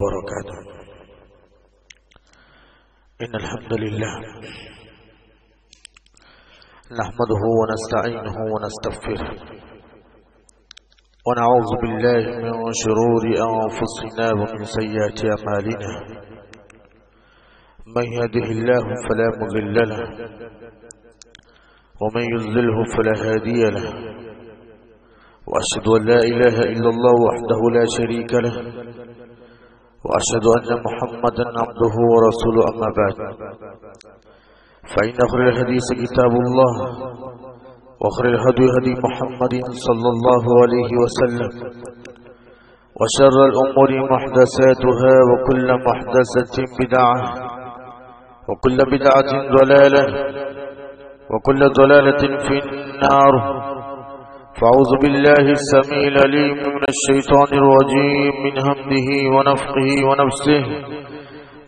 وبركاته. إن الحمد لله نحمده ونستعينه ونستغفره ونعوذ بالله من شرور أنفسنا ومن سيئات أعمالنا. من يهده الله فلا مضل له ومن يضلله فلا هادي له، وأشهد أن لا إله إلا الله وحده لا شريك له، وأشهد أن محمدا عبده ورسوله. أما بعد، فإن خير الحديث كتاب الله، وخير الهدي هدي محمد صلى الله عليه وسلم، وشر الأمور محدثاتها، وكل محدثة بدعة، وكل بدعة ضلالة، وكل ضلالة في النار. فأعوذ بالله السميع العليم من الشيطان الرجيم من همزه ونفخه ونفسه.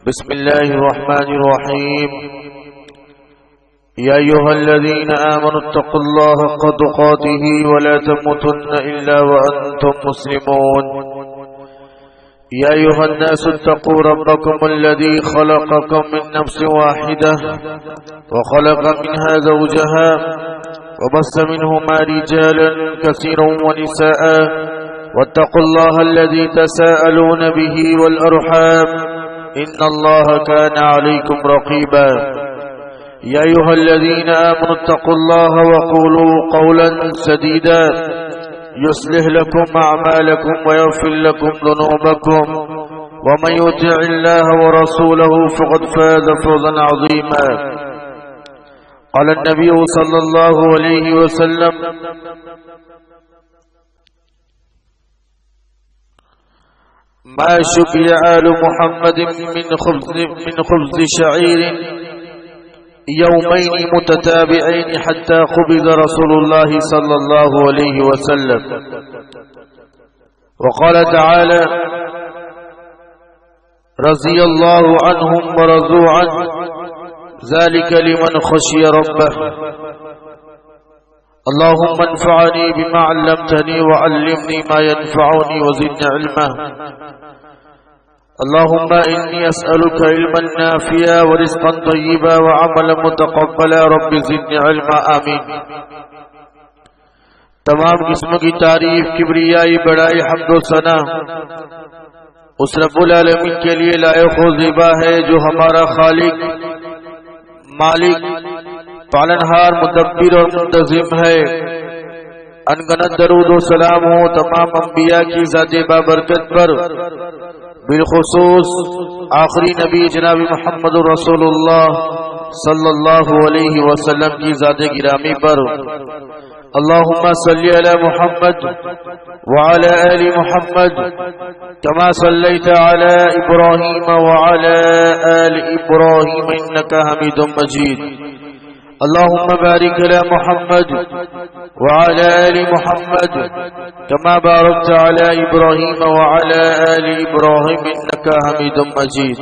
بسم الله الرحمن الرحيم. يا أيها الذين آمنوا اتقوا الله حق تقاته ولا تموتن إلا وأنتم مسلمون. يا أيها الناس اتقوا ربكم الذي خلقكم من نفس واحدة وخلق منها زوجها وبث منهما رجالا كثيرا ونساء، واتقوا الله الذي تساءلون به والأرحام إن الله كان عليكم رقيبا. يا أيها الذين آمنوا اتقوا الله وقولوا قولا سديدا يصلح لكم أعمالكم ويغفر لكم ذنوبكم، ومن يطع الله ورسوله فقد فاز فوزا عظيما. قال النبي صلى الله عليه وسلم: ما شبع آل محمد من خبز شعير يومين متتابعين حتى قبض رسول الله صلى الله عليه وسلم. وقال تعالى: رضي الله عنهم ورضوا عنه ذلك لمن خشي ربه. اللهم انفعني بما علمتني وعلمني ما ينفعني وزدني علما. اللهم إني أسألك علما نافعا ورزقا طيبا وعملا متقبلا. رب زدني علما. آمین. تمام قسم کی تعریف، کبریائی، بڑائی، حمد و ثنا اس رب العالمین کے لیے لائق و زیبا ہے جو ہمارا خالق، مالک، پالنہار، مدبر اور منتظم ہے. انگنت درود و سلام ہو تمام انبیاء کی ذات بابرکت پر، بالخصوص آخری نبی جناب محمد رسول اللہ صلی اللہ علیہ وسلم کی ذات گرامی پر. اللہم صلی علی محمد وعلی آل محمد كما صليت على إبراهيم وعلى آل إبراهيم إنك حميد مجيد. اللهم بارك على محمد وعلى آل محمد كما باركت على إبراهيم وعلى آل إبراهيم إنك حميد مجيد.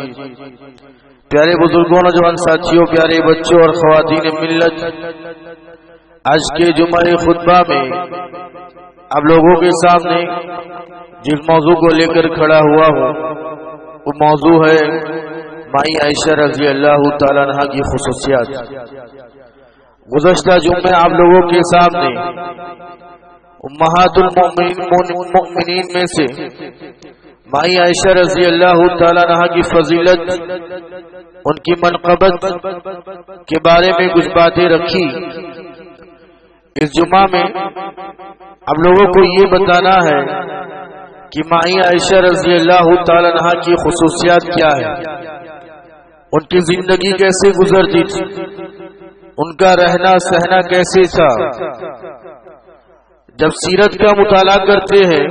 پیارے بزرگوں، نوجوان ساتھیوں، پیارے بچوں اور خواتین ملت، آج کے جمعہ خطبہ میں آپ لوگوں کے سامنے جس موضوع کو لے کر کھڑا ہوا ہوں وہ موضوع ہے مائی عائشہ رضی اللہ تعالیٰ عنہا کی خصوصیات. گزشتہ جمعے آپ لوگوں کے سامنے امہات المؤمنین میں سے مائی عائشہ رضی اللہ تعالیٰ عنہا کی فضیلت، ان کی منقبت کے بارے میں کچھ باتیں رکھی. اس جمعہ میں آپ لوگوں کو یہ بتانا ہے کہ مائی عائشہ رضی اللہ تعالیٰ عنہا کی خصوصیات کیا ہے، ان کی زندگی کیسے گزرتی تھی، ان کا رہنا سہنا کیسے تھا. جب سیرت کا مطالعہ کرتے ہیں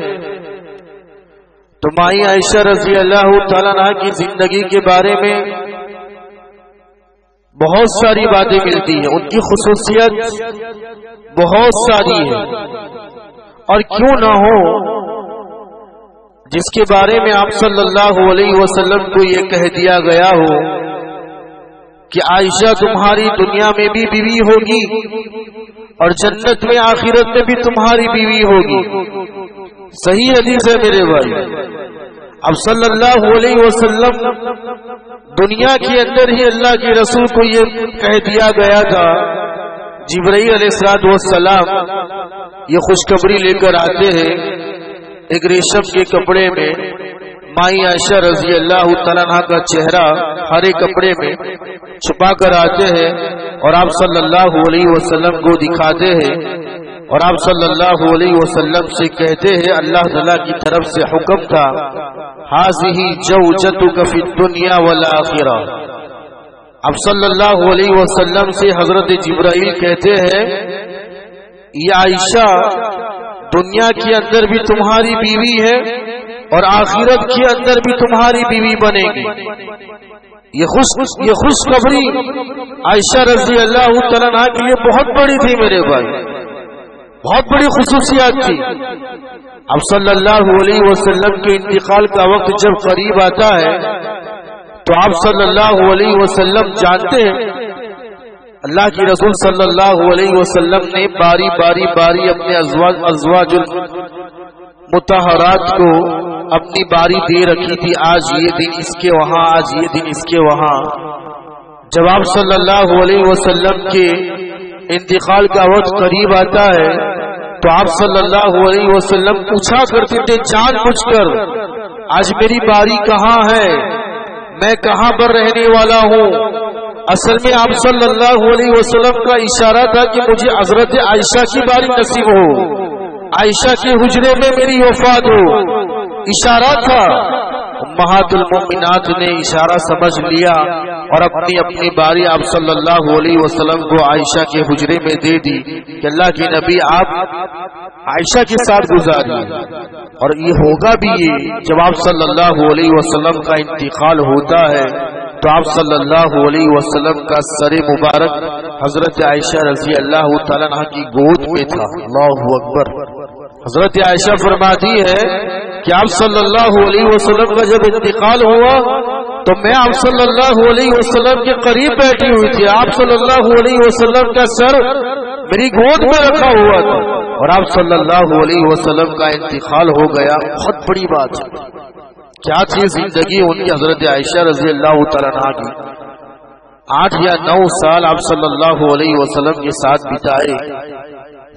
تو مائی عائشہ رضی اللہ تعالیٰ عنہا کی زندگی کے بارے میں بہت ساری باتیں ملتی ہیں. ان کی خصوصیت بہت ساری ہے، اور کیوں نہ ہو جس کے بارے میں آپ صلی اللہ علیہ وسلم کو یہ کہہ دیا گیا ہو کہ عائشہ تمہاری دنیا میں بھی بیوی ہوگی اور جنت میں آخرت میں بھی تمہاری بیوی ہوگی. صحیح حدیث ہے میرے بھائی. اب صلی اللہ علیہ وسلم دنیا کے اندر ہی اللہ کے رسول کو یہ کہہ دیا گیا تھا، جبرائیل علیہ السلام یہ خوشخبری لے کر آتے ہیں ایک ریشم کے کپڑے میں، مائی عائشہ رضی اللہ تعالیٰ عنہ کا چہرہ ہرے کپڑے میں چھپا کر آتے ہیں اور آپ صلی اللہ علیہ وسلم کو دکھاتے ہیں اور آپ صلی اللہ علیہ وسلم سے کہتے ہیں اللہ تعالیٰ کی طرف سے حکم تھا، ہذہ زوجتک فی الدنیا والآخرہ۔ اب صلی اللہ علیہ وسلم سے حضرت جبرائیل کہتے ہیں یہ عائشہ دنیا کے اندر بھی تمہاری بیوی ہے اور آخرت کے اندر بھی تمہاری بیوی بنے گی۔ یہ خوشخبری عائشہ رضی اللہ تعالیٰ عنہ کے لیے بہت بڑی تھی میرے بھائی، بہت بڑی خصوصیات تھی۔ اب صلی اللہ علیہ وسلم کے انتقال کا وقت جب قریب آتا ہے تو آپ صلی اللہ علیہ وسلم جانتے ہیں اللہ کی رسول صلی اللہ علیہ وسلم نے باری باری اپنے ازواج مطہرات کو اپنی باری دے رکھی تھی، آج یہ دن اس کے وہاں، آج یہ دن اس کے وہاں۔ جب آپ صلی اللہ علیہ وسلم کے انتقال کا وقت قریب آتا ہے تو آپ صلی اللہ علیہ وسلم پوچھا کرتے تھے جان بوجھ کر آج میری باری کہاں ہے، میں کہاں پر رہنے والا ہوں۔ اصل میں آپ صلی اللہ علیہ وسلم کا اشارہ تھا کہ مجھے حضرت عائشہ کی باری نصیب ہو، عائشہ کے حجرے میں میری وفات ہو، اشارہ تھا۔ امہات المؤمنات نے اشارہ سمجھ لیا اور اپنی باری آپ صلی اللہ علیہ وسلم کو عائشہ کے حجرے میں دے دی کہ اللہ کے نبی آپ عائشہ کے ساتھ گزاریے۔ اور یہ ہوگا بھی یہ جب آپ صلی اللہ علیہ وسلم کا انتقال ہوتا ہے تو آپ صلی اللہ علیہ وسلم کا سر مبارک حضرت عائشہ رضی اللہ تعالیٰ عنہ کی گود میں تھا۔ اللہ اکبر۔ حضرت عائشہ فرماتی ہے کہ آپ صلی اللہ علیہ وسلم کا جب انتقال ہوا تو میں آپ صلی اللہ علیہ وسلم کے قریب بیٹھی ہوئی تھی، آپ صلی اللہ علیہ وسلم کا سر میری گود میں رکھا ہوا تھا اور آپ صلی اللہ علیہ وسلم کا انتقال ہو گیا۔ بہت بڑی بات ہے، کیا تھی زندگی ان کی حضرت عائشہ رضی اللہ تعالیٰ عنہ کی۔ 8 یا 9 سال آپ صلی اللہ علیہ وسلم کے ساتھ بتائے،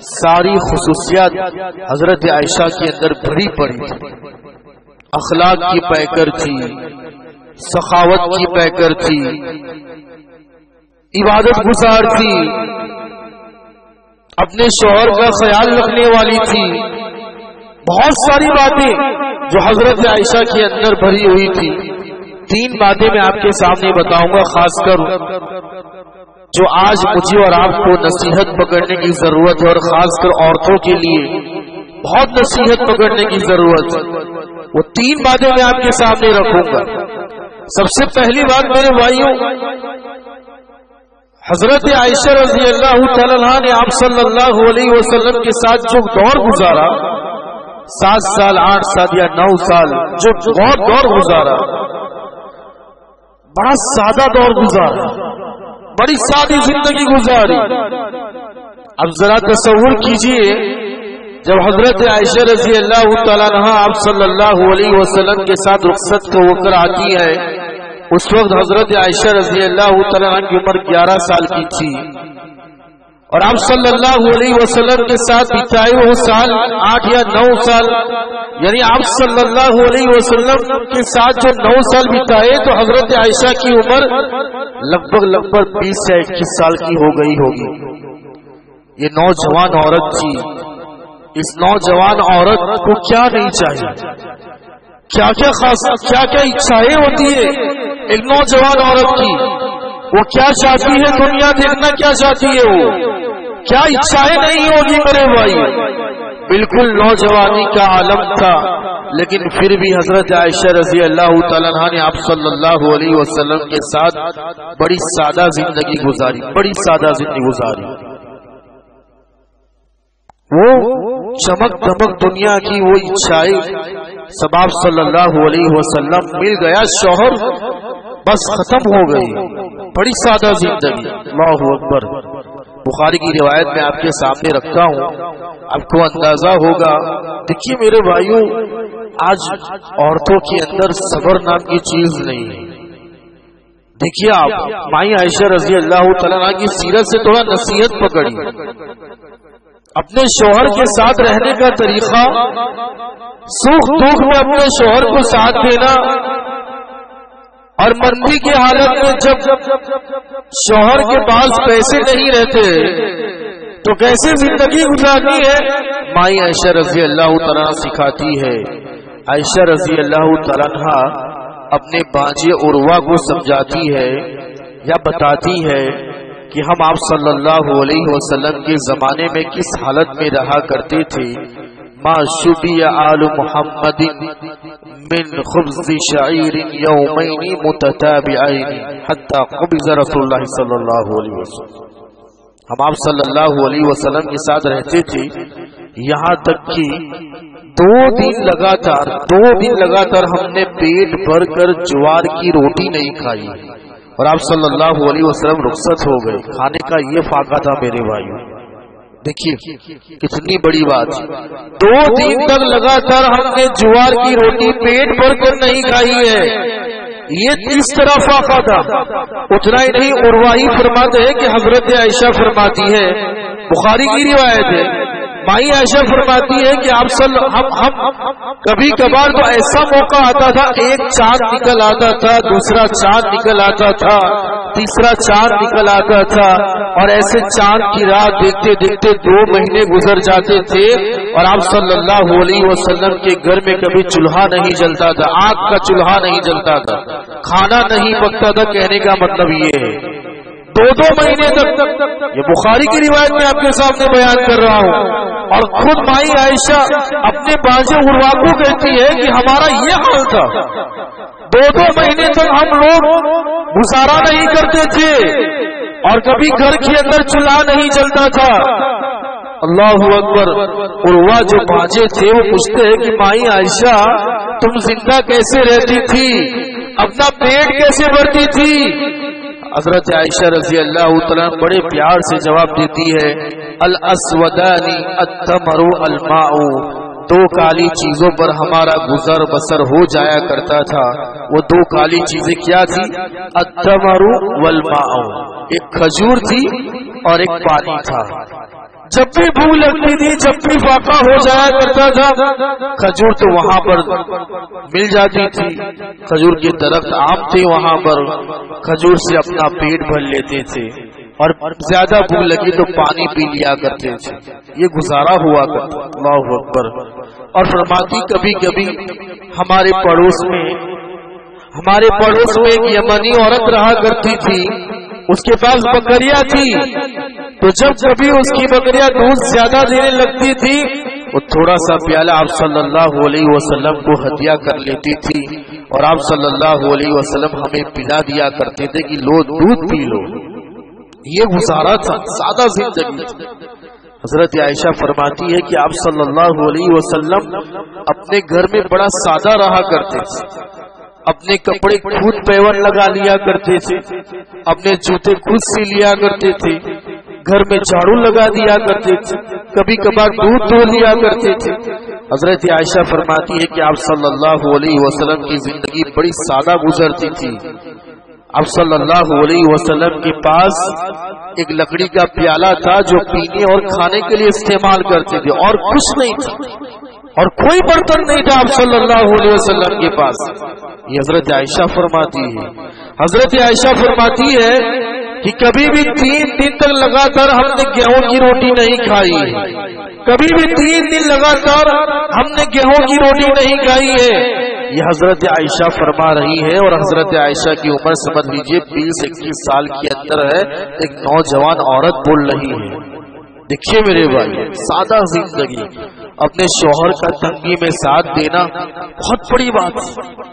ساری خصوصیات حضرت عائشہ کے اندر بھری پڑی تھی، اخلاق کی پیکر تھی، سخاوت کی پیکر تھی، عبادت گزار تھی، اپنے شوہر کا خیال رکھنے والی تھی۔ بہت ساری باتیں جو حضرت عائشہ کے اندر بھری ہوئی تھی۔ 3 باتیں میں آپ کے سامنے بتاؤں گا، خاص کر جو آج مجھے اور آپ کو نصیحت پکڑنے کی ضرورت ہے، اور خاص کر عورتوں کے لیے بہت نصیحت پکڑنے کی ضرورت ہے۔ وہ 3 باتیں میں آپ کے سامنے رکھوں گا۔ سب سے پہلی بات میرے بھائیوں، حضرت عائشہ رضی اللہ تعالیٰ عنہ نے آپ صلی اللہ علیہ وسلم کے ساتھ جو دور گزارا، 7 سال 8 سال یا 9 سال جو دور گزارا، بڑا سادہ دور گزارا، بڑی سادی زندگی گزاری۔ اب ذرا تصور کیجئے جب حضرت عائشہ رضی اللہ تعالیٰ عنہ آپ صلی اللہ علیہ وسلم کے ساتھ رخصت ہو کر آتی ہے، اس وقت حضرت عائشہ رضی اللہ تعالیٰ عنہ کی عمر 11 سال کی تھی اور آپ صلی اللہ علیہ وسلم کے ساتھ بتائے وہ سال 8 یا 9 سال، یعنی آپ صلی اللہ علیہ وسلم کے ساتھ جو 9 سال بتائے تو حضرت عائشہ کی عمر لگ بھگ 20 یا 21 سال کی ہو گئی ہوگی۔ یہ نوجوان عورت تھی، اس نوجوان عورت کو کیا نہیں چاہیے، کیا اچھائیں ہوتی ہے ایک نوجوان عورت کی، وہ کیا چاہتی ہے، دنیا دیکھنا کیا چاہتی ہے، وہ کیا اچھائیں نہیں ہوگی میرے بھائی۔ بالکل نوجوانی کا عالم تھا، لیکن پھر بھی حضرت عائشہ رضی اللہ تعالیٰ عنہ نے آپ صلی اللہ علیہ وسلم کے ساتھ بڑی سادہ زندگی گزاری، بڑی سادہ زندگی گزاری۔ وہ چمک دمک دنیا کی وہ اچھائی سب آپ صلی اللہ علیہ وسلم مل گیا، شوہر بس ختم ہو گئی، بڑی سادہ زندگی۔ اللہ اکبر۔ بخاری کی روایت میں آپ کے سامنے رکھتا ہوں، آپ کو اندازہ ہوگا۔ دیکھیے میرے بھائیوں، آج عورتوں کے اندر صبر نام کی چیز نہیں ہے. دیکھیے آپ مائی عائشہ رضی اللہ تعالیٰ عنہ کی سیرت سے تھوڑا نصیحت پکڑی. اپنے شوہر کے ساتھ رہنے کا طریقہ، سکھ دکھ میں اپنے شوہر کو ساتھ دینا، اور مندی کی حالت میں جب شوہر کے پاس پیسے نہیں رہتے تو کیسے زندگی گزارنی ہے، مائی عائشہ رضی اللہ تعالیٰ سکھاتی ہے. عائشہ رضی اللہ تعالیٰ اپنے بانجے عروہ کو سمجھاتی ہے یا بتاتی ہے کہ ہم آپ صلی اللہ علیہ وسلم کے زمانے میں کس حالت میں رہا کرتے تھے. ما شبی آل محمد من خبز شعیر یومین متتابعین حتی قبض رسول اللہ صلی اللہ علیہ وسلم. ہم آپ صلی اللہ علیہ وسلم کے ساتھ رہتے تھے یہاں تک کہ 2 دن لگاتار ہم نے پیٹ بھر کر جوار کی روٹی نہیں کھائی، اور آپ صلی اللہ علیہ وسلم رخصت ہو گئے. کھانے کا یہ فاقہ تھا میرے بھائیوں. دیکھیے کتنی بڑی بات. 2 دن تک لگاتار ہم نے جوار کی روٹی پیٹ بھر کر نہیں کھائی ہے. یہ اس طرح فاقہ تھا. اتنا ہی نہیں، عروہ فرماتے ہیں کہ حضرت عائشہ فرماتی ہے، بخاری کی روایت ہے، مائی عائشہ فرماتی ہے کہ ہم کبھی کبھار تو ایسا موقع آتا تھا، ایک چاند نکل آتا تھا، دوسرا چاند نکل آتا تھا، تیسرا چاند نکل آتا تھا، اور ایسے چاند کی رات دیکھتے دیکھتے 2 مہینے گزر جاتے تھے، اور آپ صلی اللہ علیہ وسلم کے گھر میں کبھی چولہا نہیں جلتا تھا، آگ کا چولہا نہیں جلتا تھا، کھانا نہیں پکتا تھا. کہنے کا مطلب یہ ہے 2 مہینے تک. یہ بخاری کی روایت میں آپ کے سامنے بیان کر رہا ہوں. اور خود مائی عائشہ اپنے بانجے عروہ کو کہتی ہے کہ ہمارا یہ حال تھا، 2 مہینے تک ہم لوگ گزارا نہیں کرتے تھے، اور کبھی گھر کے اندر چولہا نہیں جلتا تھا. اللہ اکبر. عروہ جو بانجے تھے وہ پوچھتے ہیں کہ مائی عائشہ تم زندہ کیسے رہتی تھی، اپنا پیٹ کیسے بھرتی تھی؟ حضرت عائشہ رضی اللہ تعالیٰ بڑے پیار سے جواب دیتی ہے، الاسودان التمر الماء. 2 کالی چیزوں پر ہمارا گزر بسر ہو جایا کرتا تھا. وہ 2 کالی چیزیں کیا تھی؟ التمر والماء. ایک کھجور تھی اور ایک پانی تھا. جب بھی بھوک لگتی تھی، جب بھی فاقہ ہو جایا کرتا تھا، کھجور تو وہاں پر مل جاتی تھی. کھجور کے درخت عام تھے وہاں پر، کھجور سے اپنا پیٹ بھر لیتے تھے، اور زیادہ بھوک لگی تو پانی پی لیا کرتے تھے. یہ گزارا ہوا کرتا. اللہ اکبر. اور فرماتی کبھی کبھی ہمارے پڑوس میں ایک یمنی عورت رہا کرتی تھی، اس کے پاس بکریاں تھی، تو جب کبھی اس کی بکریاں دودھ زیادہ دینے لگتی تھی، وہ تھوڑا سا پیالہ آپ صلی اللہ علیہ وسلم کو ہدیہ کر لیتی تھی، اور آپ صلی اللہ علیہ وسلم ہمیں پلا دیا کرتے تھے کہ لو دودھ پی لو. یہ گزارا تھا، سادہ زندگی. حضرت عائشہ فرماتی ہے کہ آپ صلی اللہ علیہ وسلم اپنے گھر میں بڑا سادہ رہا کرتے تھے. اپنے کپڑے خود پیون لگا لیا کرتے تھے، اپنے جوتے خود سی لیا کرتے تھے، گھر میں جھاڑو لگا دیا کرتے تھے، کبھی کبھار دودھ دھو لیا کرتے تھے. حضرت عائشہ فرماتی ہے کہ آپ صلی اللہ علیہ وسلم کی زندگی بڑی سادہ گزرتی تھی. آپ صلی اللہ علیہ وسلم کے پاس ایک لکڑی کا پیالہ تھا جو پینے اور کھانے کے لیے استعمال کرتے تھے، اور کچھ نہیں تھا، اور کوئی برتن نہیں تھا آپ صلی اللہ علیہ وسلم کے پاس. یہ حضرت عائشہ فرماتی ہے. حضرت عائشہ فرماتی ہے کہ کبھی بھی 3 دن تک لگاتار ہم نے گیہوں کی روٹی نہیں کھائی ہے، کبھی بھی 3 دن لگاتار ہم نے گیہوں کی روٹی نہیں کھائی ہے. یہ حضرت عائشہ فرما رہی ہے، اور حضرت عائشہ کی عمر سمجھ لیجیے 20-21 سال کے اندر ہے. ایک نوجوان عورت بول رہی ہے. دیکھیے میرے بھائی، سادہ زندگی، اپنے شوہر کا تنگی میں ساتھ دینا بہت بڑی بات ہے،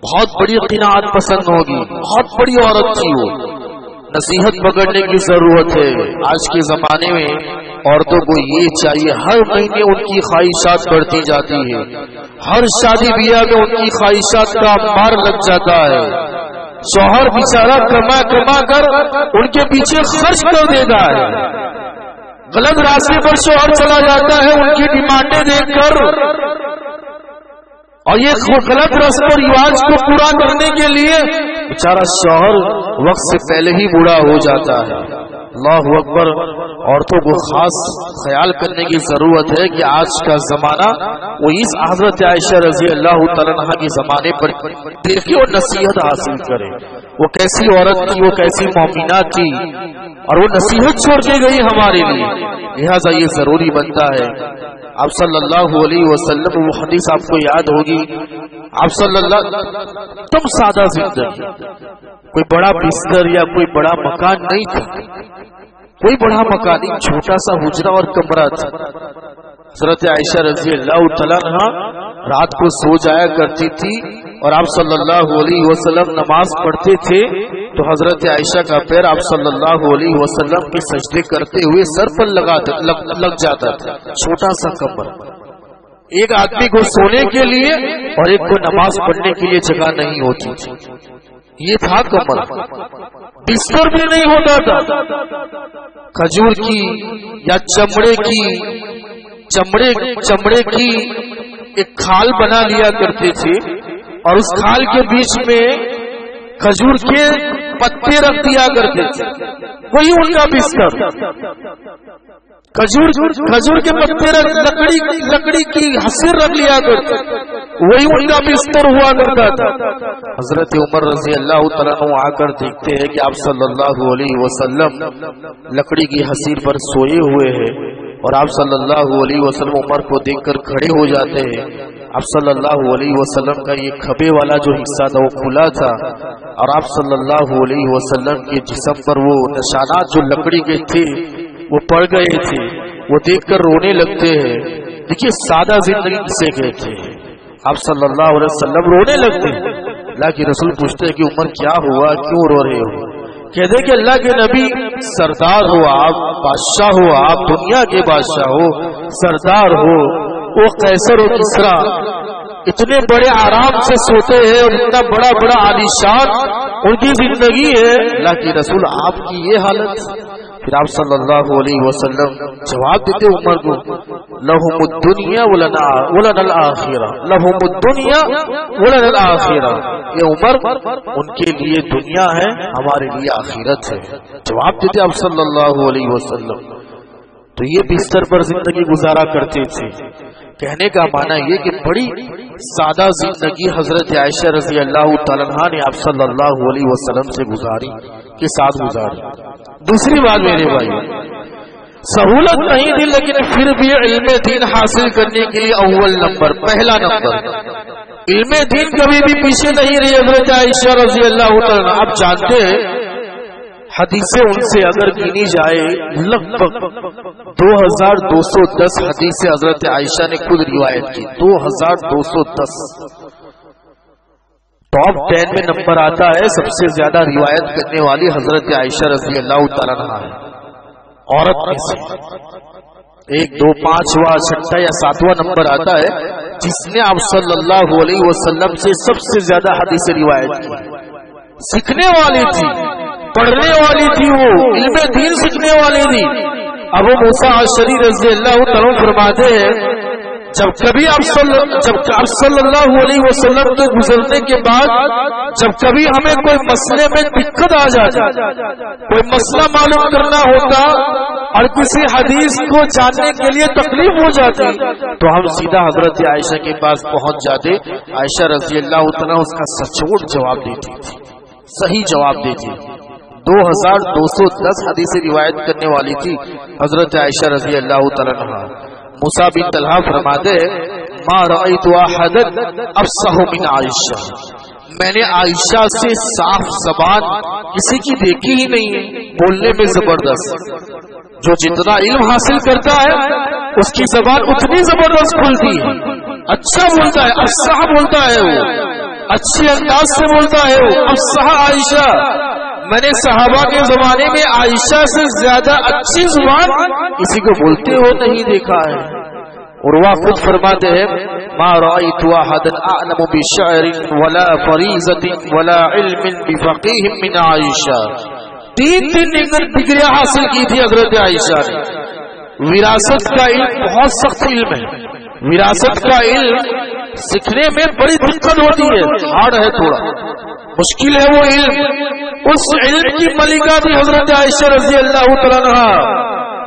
بہت بڑی قناعت پسند ہوگی. بہت بڑی عورت تھی وہ. نصیحت پکڑنے کی ضرورت ہے. آج کے زمانے میں عورتوں کو یہ چاہیے، ہر مہینے ان کی خواہشات بڑھتی جاتی ہے، ہر شادی بیاہ میں ان کی خواہشات کا مار لگ جاتا ہے. شوہر بیچارہ کما کما کر ان کے پیچھے خرچ کر دیتا ہے، غلط راستے پر شوہر چلا جاتا ہے ان کی ڈیمانڈیں دیکھ کر، اور یہ غلط رسم و رواج کو پورا کرنے کے لیے بیچارہ شوہر وقت سے پہلے ہی بوڑھا ہو جاتا ہے. اللہ اکبر. عورتوں کو خاص خیال کرنے کی ضرورت ہے کہ آج کا زمانہ وہ اس حضرت عائشہ رضی اللہ تعالیٰ عنہا کے زمانے پر دیکھے اور نصیحت حاصل کرے. وہ کیسی عورت تھی, وہ کیسی مومنہ تھی, اور وہ نصیحت چھوڑ کے گئی ہمارے لیے. لہذا یہ ضروری بنتا ہے. آپ صلی اللہ علیہ وسلم, وہ حدیث آپ کو یاد ہوگی, آپ صلی اللہ تم سادہ زندگی, کوئی بڑا بستر یا کوئی بڑا مکان نہیں تھا, کوئی بڑا مکان نہیں, چھوٹا سا حجرہ اور کمرہ تھا. حضرت عائشہ رضی اللہ تعالیٰ عنہا رات کو سو جایا کرتی تھی, اور آپ صلی اللہ علیہ وسلم نماز پڑھتے تھے تو حضرت عائشہ کا پیر آپ صلی اللہ علیہ وسلم کے سجدے کرتے ہوئے سر پر لگ جاتا تھا. چھوٹا سا کمرہ, ایک آدمی کو سونے کے لیے اور ایک کو نماز پڑھنے کے لیے جگہ نہیں ہوتی تھی. یہ تھا کمرہ. بستر بھی نہیں ہوتا تھا. کھجور کی یا چمڑے کی ایک کھال بنا لیا کرتے تھے, اور اس کھال کے بیچ میں کھجور کے پتے رکھ دیا کرتے تھے. وہی ان کا بستر. کھجور کے پتے لکڑی کی حسیر رکھ لیا کرتے, وہی ان کا بستر ہوا کرتا تھا. حضرت عمر رضی اللہ تعالیٰ عنہ آ کر دیکھتے ہیں کہ آپ صلی اللہ علیہ وسلم لکڑی کی حسیر پر سوئے ہوئے ہیں, اور آپ صلی اللہ علیہ وسلم عمر کو دیکھ کر کھڑے ہو جاتے ہیں. آپ صلی اللہ علیہ وسلم کا یہ کھبے والا جو حصہ تھا وہ کھلا تھا, اور آپ صلی اللہ علیہ وسلم کے جسم پر وہ نشانات جو لکڑی کے تھے وہ پڑ گئے تھے. وہ دیکھ کر رونے لگتے ہیں. دیکھیے سادہ زندگی کسے کہتے ہیں. آپ صلی اللہ علیہ وسلم رونے لگتے ہیں. اللہ کے رسول پوچھتے ہیں کہ عمر کیا ہوا, کیوں رو رہے ہو؟ کہتے کہ اللہ کے نبی, سردار ہو آپ, بادشاہ ہو آپ, دنیا کے بادشاہ ہو, سردار ہو, وہ قیصر و کسریٰ اتنے بڑے آرام سے سوتے ہیں اور اتنا بڑا بڑا عالیشان ان کی زندگی ہے. اللہ کے رسول آپ کی یہ حالت. پھر آپ صلی اللہ علیہ وسلم جواب دیتے عمر کو, لہم الدنیا ولنا الآخرہ, لہم الدنیا ولنا الآخرہ. یہ عمر ان کے لیے دنیا ہے, ہمارے لیے آخرت ہے. جواب دیتے آپ صلی اللہ علیہ وسلم. تو یہ بستر پر زندگی گزارا کرتے تھے. کہنے کا معنی یہ کہ بڑی سادہ زندگی حضرت عائشہ رضی اللہ تعالیٰ عنہا نے آپ صلی اللہ علیہ وسلم سے گزاری, کے ساتھ گزاری. دوسری بات میرے بھائی, سہولت نہیں تھی لیکن پھر بھی علم دین حاصل کرنے کے لیے اول نمبر, پہلا نمبر علم دین کبھی بھی پیچھے نہیں رہی حضرت عائشہ رضی اللہ تعالیٰ. آپ جانتے ہیں حدیثیں ان سے اگر گنی جائے لگ بھگ 2210 حدیثیں حضرت عائشہ نے خود روایت کی. 2210 ٹاپ 10 میں نمبر آتا ہے. سب سے زیادہ روایت کرنے والی حضرت عائشہ رضی اللہ تعالیٰ عنہا ہے. عورت میں سے 1 2 5واں 6واں یا 7واں نمبر آتا ہے جس نے آپ صلی اللہ علیہ وسلم سے سب سے زیادہ حدیث روایت کی. سیکھنے والی تھی, پڑھنے والی تھی, وہ علم دین سیکھنے والی تھی. ابو موسیٰ اشعری رضی اللہ تعالیٰ فرماتے ہیں جب کبھی آپ صلی اللہ علیہ وسلم کے گزرنے کے بعد جب کبھی ہمیں کوئی مسئلے میں دقت آ جاتی, کوئی مسئلہ معلوم کرنا ہوتا اور کسی حدیث کو جاننے کے لیے تکلیف ہو جاتی تو ہم سیدھا حضرت عائشہ کے پاس پہنچ جاتے. عائشہ رضی اللہ تعالیٰ اس کا سچوٹ جواب دیتی تھی, صحیح جواب دیتی. 2210 حدیث روایت کرنے والی تھی حضرت عائشہ رضی اللہ تعالیٰ عنہا. موسیٰ بن طلحہ فرماتے ما رأیت احدا افصح من عائشہ, میں نے عائشہ سے صاف زبان کسی کی دیکھی ہی نہیں ہے. بولنے میں زبردست, جو جتنا علم حاصل کرتا ہے اس کی زبان اتنی زبردست کھلتی ہے. اچھا بولتا ہے, افصح بولتا ہے, وہ اچھے انداز سے بولتا ہے. وہ افصح عائشہ, میں نے صحابہ کے زمانے میں عائشہ سے زیادہ اچھی زبان کسی کو بولتے ہو نہیں دیکھا ہے. اور وہ خود فرماتے ہیں ما رأيت احدا اعلم بشعر ولا فریضة ولا علم بفقیہ من عائشہ. 3 ڈگریاں حاصل کی تھی حضرت عائشہ نے. وراثت کا علم بہت سخت علم ہے. وراثت کا علم سیکھنے میں بڑی دقت ہوتی ہے، ہارڈ ہے، تھوڑا مشکل ہے وہ علم. اس علم کی ملکہ تھی حضرت عائشہ رضی اللہ تعالیٰ عنہا.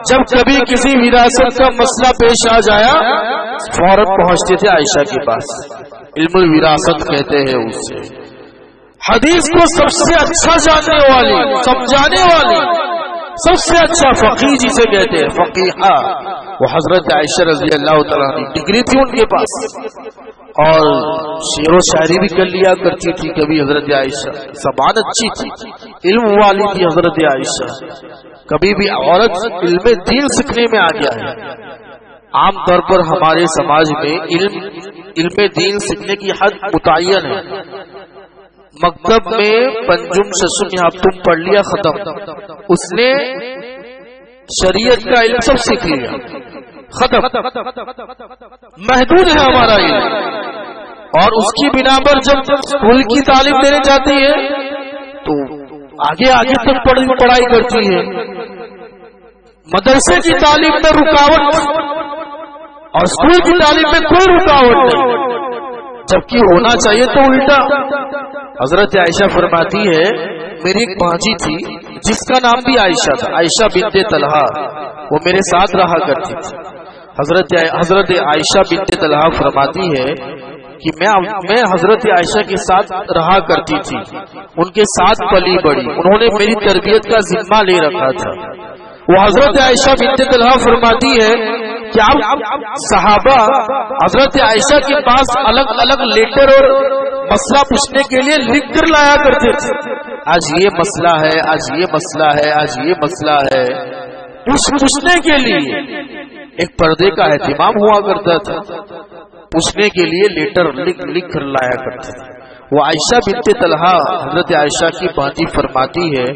جب کبھی کسی وراثت کا مسئلہ پیش آ جایا فوراً پہنچتے تھے عائشہ کے پاس. علم الوراثت کہتے ہیں اسے. حدیث کو سب سے اچھا جاننے والی، سمجھانے والی، سب سے اچھا فقیہ جسے کہتے ہیں، فقیہہ، وہ حضرت عائشہ رضی اللہ تعالیٰ عنہ. ڈگری تھی ان کے پاس اور شعر و شاعری بھی کر لیا کرتی تھی کبھی حضرت عائشہ. زبان اچھی تھی، علم والی تھی حضرت عائشہ. کبھی بھی عورت علم دین سیکھنے میں آ گیا ہے. عام طور پر ہمارے سماج میں علم دین سیکھنے کی حد متعین ہے. مکتب میں پنجم ششم یہاں تم پڑھ لیا، ختم. اس نے شریعت کا علم سب سیکھ لیا، ختم. محدود ہے ہمارا علم. اور اس کی بنا پر جب اسکول کی تعلیم دینے جاتی ہے تو آگے تک پڑھائی کرتی ہے. مدرسے کی تعلیم میں رکاوٹ اور اسکول کی تعلیم میں کوئی رکاوٹ نہیں، جبکہ ہونا چاہیے تو الٹا. حضرت عائشہ فرماتی ہے میری ایک بھانجی تھی جس کا نام بھی عائشہ تھا، عائشہ بنت طلحہ. وہ میرے ساتھ رہا کرتی تھی. حضرت عائشہ بنت طلحہ فرماتی ہے کہ میں حضرت عائشہ کے ساتھ رہا کرتی تھی، ان کے ساتھ پلی بڑی، انہوں نے میری تربیت کا ذمہ لے رکھا تھا. وہ حضرت عائشہ بنت طلحہ فرماتی ہے کہ صحابہ حضرت عائشہ کے پاس الگ الگ لیٹر اور مسئلہ پوچھنے کے لیے لکھ کر لایا کرتے تھے. آج یہ مسئلہ ہے، آج یہ مسئلہ ہے، آج یہ مسئلہ ہے. پوچھنے کے لیے ایک پردے کا اہتمام ہوا کرتا تھا، پوچھنے کے لیے لیٹر لکھ کر لایا کرتے تھے. وہ عائشہ بنت طلحہ حضرت عائشہ کی بانجی فرماتی ہے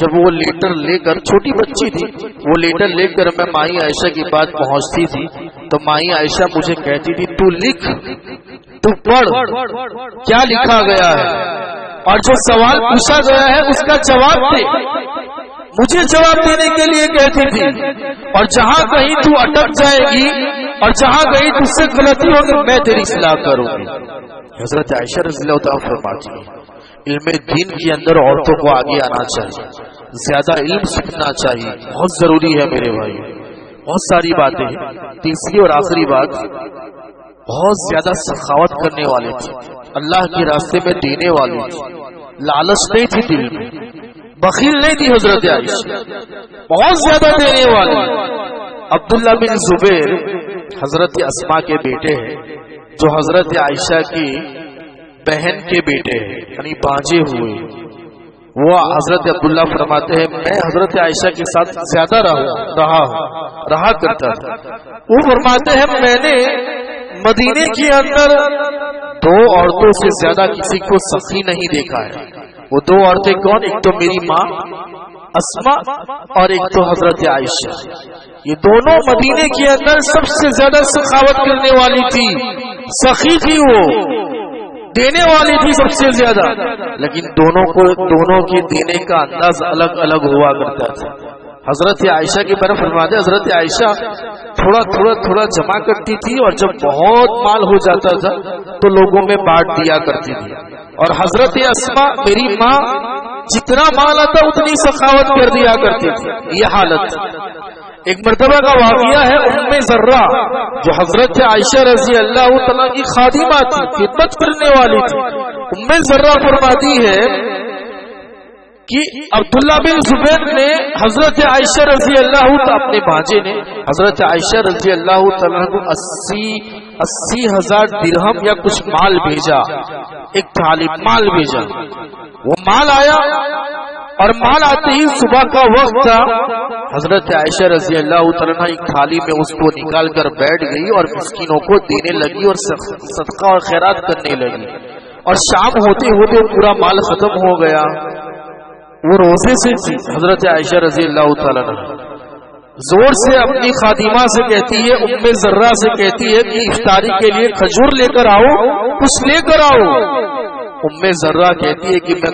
جب وہ لیٹر لے کر، چھوٹی بچی تھی، وہ لیٹر لے کر میں مائی عائشہ کے پاس پہنچتی تھی تو مائی عائشہ مجھے کہتی تھی تو لکھ، تو پڑھ کیا لکھا گیا ہے اور جو سوال پوچھا گیا ہے اس کا جواب دے. مجھے جواب دینے کے لیے کہتی تھی، اور جہاں کہیں تو اٹک جائے گی اور جہاں کہیں تجھ سے غلطی ہوگی میں تیری اصلاح کروں گی. حضرت عائشہ رضی اللہ تعالیٰ فرماتی ہے علم دین کے اندر عورتوں کو آگے آنا چاہیے، زیادہ علم سیکھنا چاہیے، بہت ضروری ہے میرے بھائی. بہت ساری باتیں ہیں. تیسری اور آخری بات، بہت زیادہ سخاوت کرنے والے تھے، اللہ کے راستے میں دینے والے تھے. لالچ نہیں تھی دل میں، بخیل نہیں تھی حضرت عائشہ، بہت زیادہ دینے والی. عبداللہ بن زبیر حضرت اسماء کے بیٹے ہیں جو حضرت عائشہ کی بہن کے بیٹے ہیں، یعنی بانجے ہوئے. وہ حضرت عبداللہ فرماتے ہیں میں حضرت عائشہ کے ساتھ زیادہ رہا کرتا تھا. وہ فرماتے ہیں میں نے مدینے کے اندر دو عورتوں سے زیادہ کسی کو سخی نہیں دیکھا ہے. وہ دو عورتیں کون؟ ایک تو میری ماں اسماء اور ایک تو حضرت عائشہ. یہ دونوں مدینے کے اندر سب سے زیادہ سخاوت کرنے والی تھی، سخی تھی، وہ دینے والی تھی سب سے زیادہ. لیکن دونوں کے دینے کا انداز الگ الگ ہوا کرتا تھا. حضرت عائشہ کے بارے میں فرماتے ہیں حضرت عائشہ تھوڑا جمع کرتی تھی اور جب بہت مال ہو جاتا تھا تو لوگوں میں بانٹ دیا کرتی تھی. اور حضرت اسماء میری ماں جتنا مال آتا اتنی سخاوت کر دیا کرتی تھی. یہ حالت. ایک مرتبہ کا واقعہ ہے ام ذرہ جو حضرت عائشہ رضی اللہ تعالیٰ کی خادمہ تھی، خدمت کرنے والی تھی. ام ذرہ فرماتی ہے کہ عبداللہ بن زبیر نے حضرت عائشہ رضی اللہ تعالیٰ اپنے بھانجے نے حضرت عائشہ رضی اللہ تعالیٰ کو 80,000 درہم یا کچھ مال بھیجا، ایک تھالی مال بھیجا. وہ مال آیا اور مال آتے ہی صبح کا وقت تھا، حضرت عائشہ رضی اللہ تعالیٰ ایک تھالی میں اس کو نکال کر بیٹھ گئی اور مسکینوں کو دینے لگی اور صدقہ اور خیرات کرنے لگی. اور شام ہوتے ہوتے پورا مال ختم ہو گیا. وہ روزے سے تھی حضرت عائشہ رضی اللہ تعالیٰ زور سے اپنی خادمہ سے کہتی ہے، ام ذرہ سے کہتی ہے کہ افطاری کے لیے کھجور لے کر آؤ، کچھ لے کر آؤ. ام ذرہ کہتی ہے کہ میں